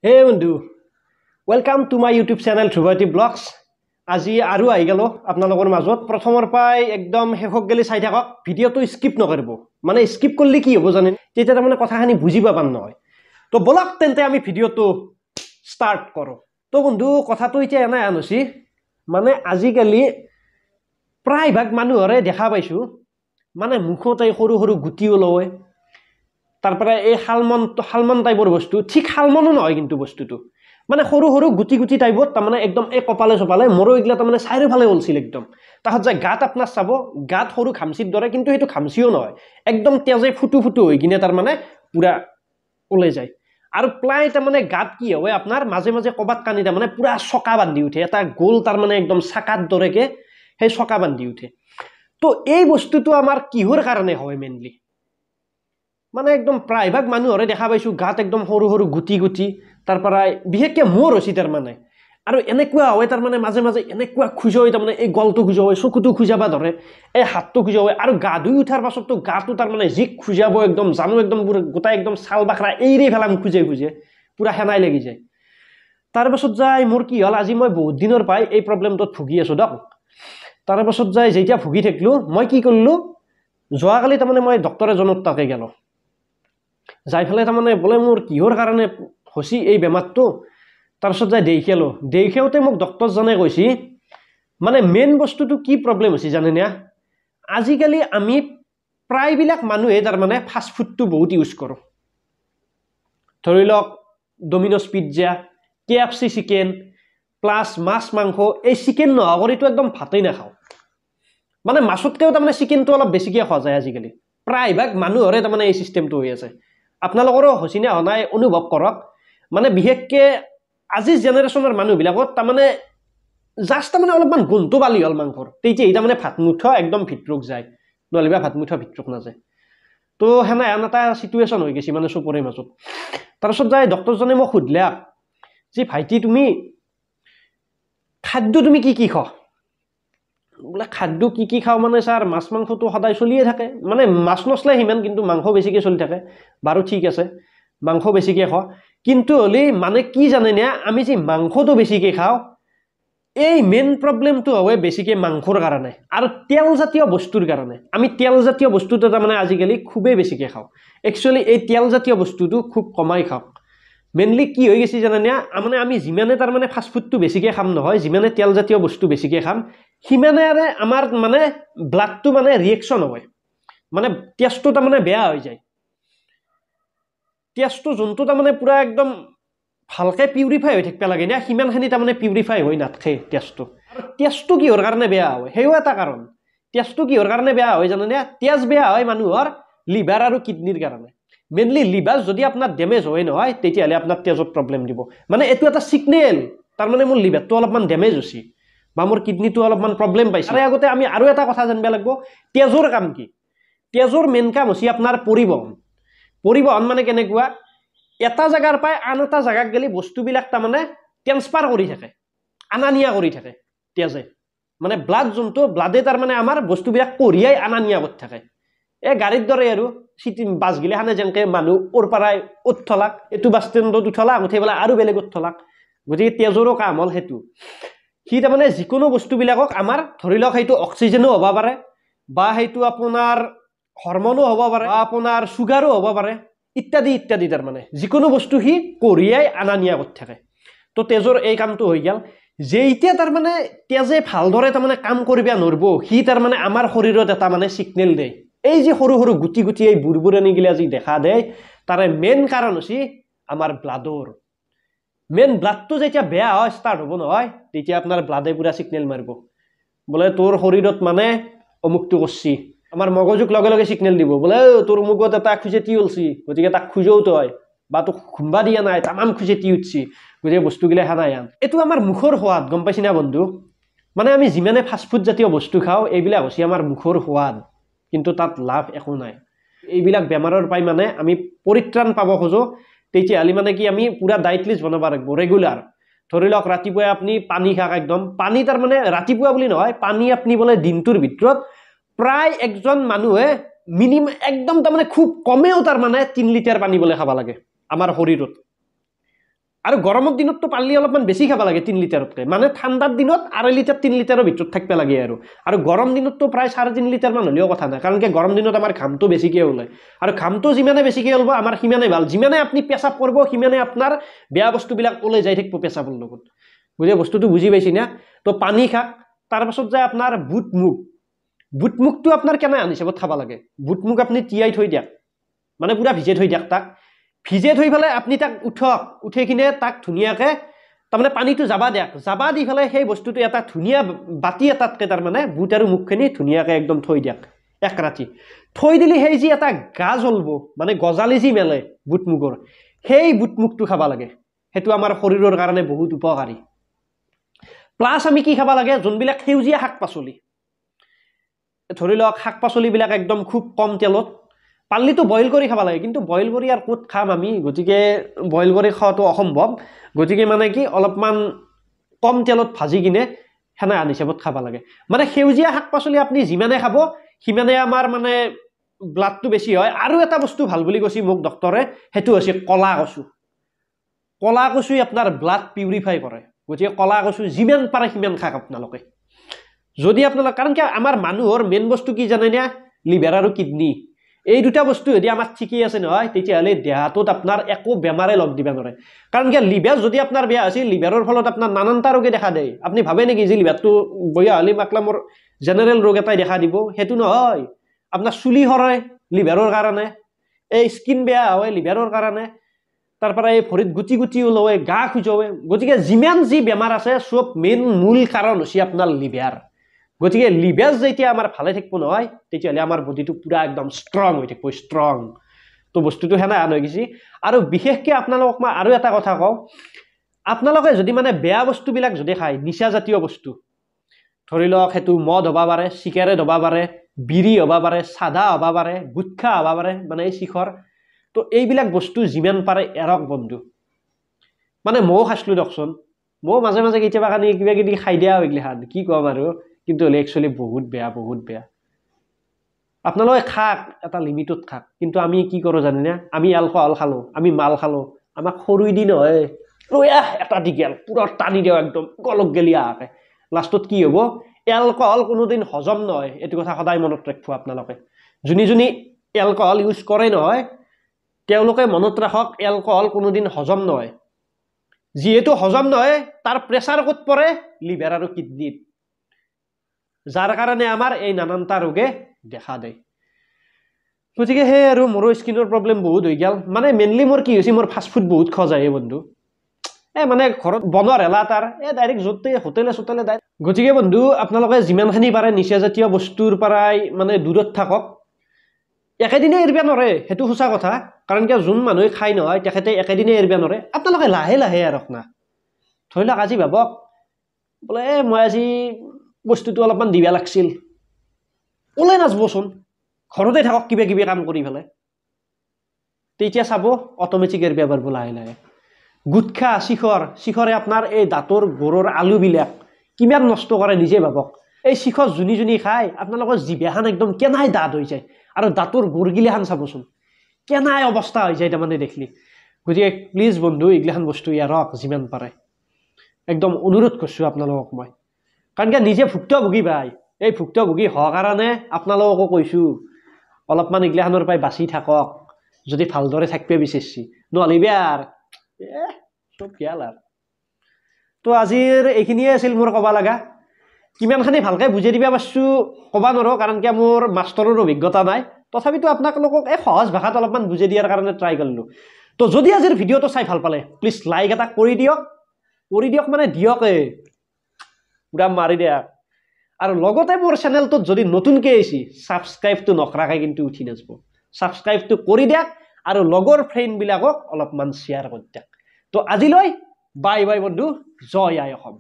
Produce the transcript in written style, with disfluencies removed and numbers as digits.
Hey বন্ধু, welcome to my YouTube channel Dhruvaiti Vlogs. আজি আৰু আহি গেলো আপোনালোকৰ মাজত প্ৰথমৰ পাই একদম শেষক গেলি চাই থাকক ভিডিওটো স্কিপ নকৰিব মানে স্কিপ কৰিলে কি হ'ব জানেন তেতিয়া মানে কথাখানি বুজি পাবান নহয় তো বলক তেন্তে আমি ভিডিওটো স্টার্ট কৰো তো বন্ধু কথাটো এতিয়া এনে আনছি মানে আজিকালি প্ৰায় ভাগ মানুহৰে দেখা পাইছো মানে মুখতে সৰু সৰু গুটি ওলয় তাৰপৰা এই হালমন টাইপৰ বস্তু ঠিক হালমনো নহয় কিন্তু বস্তুটো মানে সৰু সৰু গুটি গুটি টাইপত তাৰমানে একদম এই কপালে চপালে মৰো ইগলা তাৰমানে চাৰিওফালে ওলছিল একদম তাহত যায় গাত আপনাৰ চাব গাত সৰু খামচিৰ দৰে কিন্তু সেইটো খামচিও নহয় একদম তেজে ফুটু ফুটু হৈ কিনে তাৰমানে পুৰা ওলাই যায় আৰু প্লাই তাৰমানে গাত কি হয় আপনাৰ মাজে মাজে কবাত কানি তাৰমানে পুৰা চকা বান্ধি উঠে এটা গোল তাৰমানে একদম চাকাত দৰেকে সেই চকা বান্ধি উঠে তো এই বস্তুটো আমাৰ কিহৰ কাৰণে হয় মেইনলি মানে একদম প্ৰায়ভাগ মানুহৰে দেখা পাইছো গাত একদম সৰু সৰু গুটি গুটি তাৰ পৰা বিশেষকে মোৰ হৈছে তাৰ মানে আৰু এনেকুৱা হয় তাৰ মানে মাজে মাজে এনেকুৱা খুজা হয় তাৰ মানে এই গলটো খুজা হয় চকুটো খুজাবা ধৰে এই হাতটো খুজা হয় আৰু গা ধুই উঠাৰ পাছততো গাটো তাৰ মানে যি খুজাব একদম জানো একদম গোটা একদম ছাল বাখৰা এইৰে ফেলাম খুজে খুজে পুৰা হেনাই লাগি যায় তাৰ পাছত যায় মোৰ কি হল আজি মই বহুত দিনৰ পাই এই প্ৰবলেমটোত ভুগি আছো দক তাৰ পাছত যায় যেতিয়া ভুগি থাকিলো মই কি কৰিলো যোৱাকালি তাৰ মানে মই ডক্তৰ এজনৰ তাকে গেলো যাই ফেলে তাৰমানে বলে মোৰ কিহৰ কাৰণে হসি এই বেমাৰটো তাৰপিছত যাই দেখাওতে মোক ডক্টৰজনে কৈছি মানে মেইন বস্তুটো কি প্ৰবলেম হৈছে জানে না আজিকালি আমি প্ৰায়বিলাক মানুহে তাৰমানে ফাষ্ট ফুডটো বহুত ইউজ কৰো ধৰি লওক Domino's pizza KFC chicken plus মাছ মাংস এই চিকেন নহয় কৰিটো একদম ভাতেই নাখাও মানে মাছতকেও তাৰমানে চিকেনটো অলপ বেছিকৈ খোৱা যায় আজিকালি প্ৰায়ভাগ মানুহৰে তাৰমানে এই সিস্টেমটো হৈ আছে আপোনালোকৰো হসিনা হনাই অনুভৱ কৰক মানে বিশেষকে আজিৰ জেনাৰেশনৰ মানুহবিলাকত তাৰমানে জাষ্ট তাৰমানে অলপমান গুণটো বালি হল মাংসৰ তেতিয়া এটা মানে ভাত মুঠ একদম ভিতৰক যায় নলিবা ভাত মুঠ ভিতৰক নাযায় তো হেনা এটা সিচুৱেশন হৈ গৈছে মানে চপৰে মাজত তাৰপিছত যায় ডক্টৰজনে মোক সুধলা যে ভাইটি তুমি খাদ্য তুমি কি খাও বলে খাদ্য কি খাও মানে স্যার মাছ মাংসটো সদায় চলিয়ে থাকে মানে মাছ নচলে হিমান কিন্তু মাংস বেছিকে চলি থাকে বাৰু ঠিক আছে মাংস বেছিকে খাও কিন্তু হলি মানে কি জানে না আমি যে মাংসটো বেছিকে খাও এই মেইন প্ৰবলেমটো হয় বেছিকে মাংসৰ কাৰণে আৰু তেল জাতীয় বস্তুৰ কাৰণে আমি তেল জাতীয় বস্তুটো তাৰমানে আজিকালি খুবেই বেছিকে খাও একচুয়ালি এই তেল জাতীয় বস্তুটো খুব কমাই খাও মেইনলি কি হৈ গৈছে জানে না মানে আমি যিমানে তাৰমানে ফাষ্ট ফুডটো বেছিকে খাম নহয় যিমানে তেল জাতীয় বস্তু বেছিকে খাম হিমানেৰে আমাৰ মানে ব্লাডটো মানে ৰিএকচন হয় মানে টেষ্টটো তাৰমানে বেয়া হৈ যায় টেষ্টটো যোনটো তাৰমানে পুৰা একদম ভালকে পিউৰিফাই হৈ থাকিব লাগে না হিমানখিনি তাৰমানে পিউৰিফাই হৈ নাথাকে টেষ্টটো কিহৰ কাৰণে বেয়া হয় হেও এটা কাৰণ টেষ্টটো কিহৰ কাৰণে বেয়া হয় জানে না তেজ বেয়া হয় মানুহৰ লিভাৰ আৰু কিডনিৰ কাৰণে মেইনলি লিভাৰ যদি আপোনাৰ ডেমেজ হয় নহয় তেতিয়াহলে আপোনাৰ তেজত প্ৰবলেম দিব মানে এটো এটা সিগনেল তাৰ মানে মোৰ লিভাৰটো অলপমান ডেমেজ হৈছে বা মোৰ কিডনিটো অলপমান প্ৰবলেম পাইছে আৰু আগতে আমি আৰু এটা কথা জানিব লাগিব তেজৰ কাম কি তেজৰ মেইন কাম হৈছে আপোনাৰ পৰিবহন মানে কেনেকুৱা এটা জায়গাৰ পাই আন এটা জায়গাত গেলি বস্তুবিলাক তাৰমানে ট্ৰান্সফাৰ কৰি থাকে আনানিয়া কৰি থাকে তেজে মানে ব্লাড যোনটো ব্লাডে তাৰমানে আমাৰ বস্তুবিলাক কঢ়িয়াই আনানিয়া কৰি থাকে এই গাড়ীৰ দৰে আৰু সিটি বাস গিলে হানে যেনকে মানুহ ওৰ পৰাই উঠলাক এটো বাস ষ্টেণ্ডত উঠলাক উঠি পেলাই আৰু বেলেগ উঠলাক গতিকে তেজৰো কাম হল হেতু সি তাৰমানে যিকোনো বস্তুবিলাকক আমাৰ ধৰি লওক সেইটো অক্সিজেনো হ'ব পাৰে বা সেইটো আপোনাৰ হৰমনো হ'ব পাৰে বা আপোনাৰ সুগাৰো হ'ব পাৰে ইত্যাদি ইত্যাদি তাৰমানে যিকোনো বস্তু সি কঢ়িয়াই আনানিয়া কৰি থাকে তো তেজৰ এই কামটো হৈ গেল যেইতিয়া তাৰমানে তেজে ভালদৰে তাৰমানে কাম কৰিব নোৱাৰিব সি তাৰমানে আমাৰ শৰীৰত এটা মানে সিগনেল দেয় এই যে সৰু সৰু গুটি গুটি এই বুৰবুৰণি গিলা যি দেখা দেয় তাৰে মেইন কাৰণ হৈছে আমাৰ ব্লাডৰ মেইন ব্লাডটো যেতিয়া বেয়া হয় ষ্টাৰ্ট হ'ব নহয় তেতিয়া আপোনাৰ ব্লাডে পুৰা সিগনেল মাৰিব বলে তোৰ শৰীৰত মানে অমুকটো কৰছি আমাৰ মগজুক লগে লগে সিগনেল দিব বলে তোৰ মুগত এটা খুজেতি হলছি গতিকে তাক খুজেও তই বা তোক খুম্বা দিয়া নাই তামাম খুজেতি উঠছি গতিকে বস্তুগিলা খানাই আন এইটো আমাৰ মুখৰ সোৱাদ গম পাইছি না বন্ধু মানে আমি যিমানে ফাষ্ট ফুড জাতীয় বস্তু খাওঁ এইবিলাক হৈছে আমাৰ মুখৰ সোৱাদ কিন্তু তাত লাভ একো নাই এইবিলাক বেমাৰৰ পাই মানে আমি পৰিত্ৰাণ পাব খোজো তেতিয়াহ'লে মানে কি আমি পুৰা ডায়েট লিষ্ট বনাব লাগিব ৰেগুলাৰ ধৰি লওক ৰাতিপুৱা আপুনি পানী খাক একদম পানী তাৰ মানে ৰাতিপুৱা বুলি নহয় পানী আপুনি বলে দিনটোৰ ভিতৰত প্ৰায় একজন মানুহে মিনিমাম একদম তাৰ মানে খুব কমেও তাৰ মানে 3 লিটাৰ পানী বলে খাব লাগে আমাৰ শৰীৰত আৰু গৰমৰ দিনততো পাৰলি অলপমান বেছি খাব লাগে 3 লিটাৰতকৈ মানে ঠাণ্ডাৰ দিনত 2.5 লিটাৰ 3 লিটাৰৰ ভিতৰত থাকিব লাগে আৰু গৰম দিনততো প্ৰায় 3.5 লিটাৰ মান হ'লেও কথা নাই কাৰণ কি গৰম দিনত আমাৰ ঘামটো বেছিকৈ ওলায় আৰু ঘামটো যিমানে বেছিকৈ ওলাব আমাৰ সিমানে ভাল যিমানে আপুনি পেচাব কৰিব সিমানে আপোনাৰ বেয়া বস্তুবিলাক ওলাই যাই থাকিব পেচাবৰ লগত বুজি বস্তুটো বুজি পাইছি না তো পানী খাক তাৰপাছত যায় আপোনাৰ বুট মুগটো আপোনাৰ কেনে আন হিচাপত খাব লাগে বুট মুগ আপুনি তিয়াই থৈ দিয়ক মানে পুৰা ভিজাই থৈ দিয়ক তাক ভিজে থৈ পেলাই আপুনি তাক উঠে কিনে তাক ধুনীয়াকৈ তাৰমানে পানীটো যাবা দিয়ক যাবা দি পেলাই সেই বস্তুটো এটা ধুনীয়া বাতি এটাতকৈ তাৰমানে বুট আৰু মুগখিনি ধুনীয়াকৈ একদম থৈ দিয়ক এক ৰাতি থৈ দিলে সেই যি এটা গাজ ওলব মানে গজালি যি মেলে বুট মুগৰ সেই বুট মুগটো খাব লাগে সেইটো আমাৰ শৰীৰৰ কাৰণে বহুত উপকাৰী প্লাছ আমি কি খাব লাগে যোনবিলাক সেউজীয়া শাক পাচলি ধৰি লওক শাক পাচলিবিলাক একদম খুব কম তেলত পাৰলিতো বইল কৰি খাব লাগে কিন্তু বইল কৰি আৰু ক'ত খাম আমি গতিকে বইল কৰি খোৱাটো অসম্ভৱ গতিকে মানে কি অলপমান কম তেলত ভাজি কিনে সেনে আন হিচাপত খাব লাগে মানে সেউজীয়া শাক পাচলি আপুনি যিমানে খাব সিমানে আমাৰ মানে ব্লাডটো বেছি হয় আৰু এটা বস্তু ভাল বুলি কৈছে মোক ডক্টৰে সেইটো হৈছে কলা কচুই আপোনাৰ ব্লাড পিউৰিফাই কৰে গতিকে কলা কচু যিমান পাৰে সিমান খাক আপোনালোকে যদি আপোনালোকে কাৰণ কি আমাৰ মানুহৰ মেইন বস্তু কি জানে না লিভাৰ আৰু কিডনী এই দুটা বস্তু যদি আমাৰ ঠিকই আছে নহয় তেতিয়াহ'লে দেহাটোত আপোনাৰ একো বেমাৰে লগ দিব নোৱাৰে কাৰণ কি লিভাৰ যদি আপোনাৰ বেয়া আছে লিভাৰৰ ফলত আপোনাৰ নানানটা ৰোগে দেখা দিয়ে আপুনি ভাবে নেকি যে লিভাৰটো বয়া হ'লে মাকলা মোৰ জেনেৰেল ৰোগ এটাই দেখা দিব সেইটো নহয় আপোনাৰ চুলি সৰে লিভাৰৰ কাৰণে এই স্কিন বেয়া হয় লিভাৰৰ কাৰণে তাৰপৰা এই ভৰিত গুটি ওলায় গা খোজোৱে গতিকে যিমান যি বেমাৰ আছে চব মেইন মূল কাৰণ হৈছে আপোনাৰ লিভাৰ গতিকে লিভাৰ যেতিয়া আমাৰ ভালে থাকিব নহয় তেতিয়াহ'লে আমাৰ বডিটো পুৰা একদম ষ্ট্ৰং হৈ থাকিব ষ্ট্ৰং তো বস্তুটো সেনে আন হৈ গৈছে আৰু বিশেষকৈ আপোনালোকক মই আৰু এটা কথা কওঁ আপোনালোকে যদি মানে বেয়া বস্তুবিলাক যদি খায় নিচাজাতীয় বস্তু ধৰি লওক সেইটো মদ হ'ব পাৰে চিগাৰেট হ'ব পাৰে বিড়ি হ'ব পাৰে চাধা হ'ব পাৰে গুটখা হ'ব পাৰে মানে এই শিখৰ তো এইবিলাক বস্তু যিমান পাৰে এৰক বন্ধু মানে ময়ো খাইছিলোঁ দিয়কচোন ময়ো মাজে মাজে কেতিয়াবা কানি কিবা কিবি খাই দিয়া হৈ গ'লে কি ক'ম আৰু কিন্তু হ'লে একচুৱেলি বহুত বেয়া আপোনালোকে খাক এটা লিমিটত খাক কিন্তু আমি কি কৰোঁ জানেনে আমি এলকহল খালোঁ আমি মাল খালোঁ আমাক সৰুই দি নহয় এটা দীঘল পুৰা টানি দিওঁ একদম গলক গেলি আহাকে লাষ্টত কি হ'ব এলকহল কোনোদিন হজম নহয় এইটো কথা সদায় মনত ৰাখিব আপোনালোকে যোনে এলকহল ইউজ কৰে নহয় তেওঁলোকে মনত ৰাখক এলকহল কোনোদিন হজম নহয় যিহেতু হজম নহয় তাৰ প্ৰেছাৰ ক'ত পৰে লিভাৰ আৰু কিডনীত যাৰ কাৰণে আমাৰ এই নানানটা ৰোগে দেখা দিয়ে গতিকে সেই আৰু মোৰো স্কিনৰ প্ৰব্লেম বহুত হৈ গ'ল মানে মেইনলি মোৰ কি হৈছে মোৰ ফাষ্ট ফুড বহুত খোৱা যায় বন্ধু মানে ঘৰত বনোৱাৰ এলা তাৰ ডাইৰেক্ট য'তে হোটেলে চোটেলে যায় গতিকে বন্ধু আপোনালোকে যিমানখিনি পাৰে নিচাজাতীয় বস্তুৰ পৰাই মানে দূৰত থাকক একেদিনে এৰিব নোৱাৰে সেইটো সঁচা কথা কাৰণ কি যোন মানুহে খাই নহয় তেখেতে একেদিনে এৰিব নোৱাৰে আপোনালোকে লাহে লাহে আৰু না ধৰি লওক আজি ভাবক বোলে মই আজি বস্তুটো অলপমান দিবা লাগছিল ওলাই নাযাবচোন ঘৰতে থাকক কিবা কিবি কাম কৰি পেলাই তেতিয়া চাব অট'মেটিক এৰিব পাৰিব লাহে লাহে গুটখা শিখৰে আপোনাৰ এই দাঁতৰ গোৰৰ আলুবিলাক কিমান নষ্ট কৰে নিজে ভাবক এই শিখৰ যোনি খায় আপোনালোকৰ জিভাখন একদম কেনাই দাঁত হৈ যায় আৰু দাঁতৰ গোৰগিলাখান চাবচোন কেনাই অৱস্থা হৈ যায় তাৰমানে দেখিলি গতিকে প্লিজ বন্ধু এইগিলাখান বস্তু এৰক যিমান পাৰে একদম অনুৰোধ কৰিছোঁ আপোনালোকক মই কাৰণ কি নিজে ভুক্তভোগী ভাই এই ভুক্তভোগী হোৱাৰ কাৰণে আপোনালোককো কৈছোঁ অলপমান এইগিলাখানৰ পৰাই বাচি থাকক যদি ভালদৰে থাকিব বিচাৰিছে নহ'লে বেয়াৰ চব গেল আৰু তো আজিৰ এইখিনিয়ে আছিল মোৰ ক'ব লগা কিমানখিনি ভালকৈ বুজাই দিব পাৰিছোঁ ক'ব নোৱাৰোঁ কাৰণ কি মোৰ মাষ্টৰৰ অভিজ্ঞতা নাই তথাপিতো আপোনালোকক এই সহজ ভাষাত অলপমান বুজাই দিয়াৰ কাৰণে ট্ৰাই কৰিলোঁ তো যদি আজিৰ ভিডিঅ'টো চাই ভাল পালে প্লিজ লাইক এটা কৰি দিয়ক মানে দিয়কে পুৰা মাৰি দিয়ক আৰু লগতে মোৰ চেনেলটোত যদি নতুনকৈ আহিছে ছাবস্ক্ৰাইবটো নকৰাকৈ কিন্তু উঠি নাযাব ছাবস্ক্ৰাইবটো কৰি দিয়ক আৰু লগৰ ফ্ৰেণ্ডবিলাকক অলপমান শ্বেয়াৰ কৰি দিয়ক তো আজিলৈ বাই বাই বন্ধু জয় আই অসম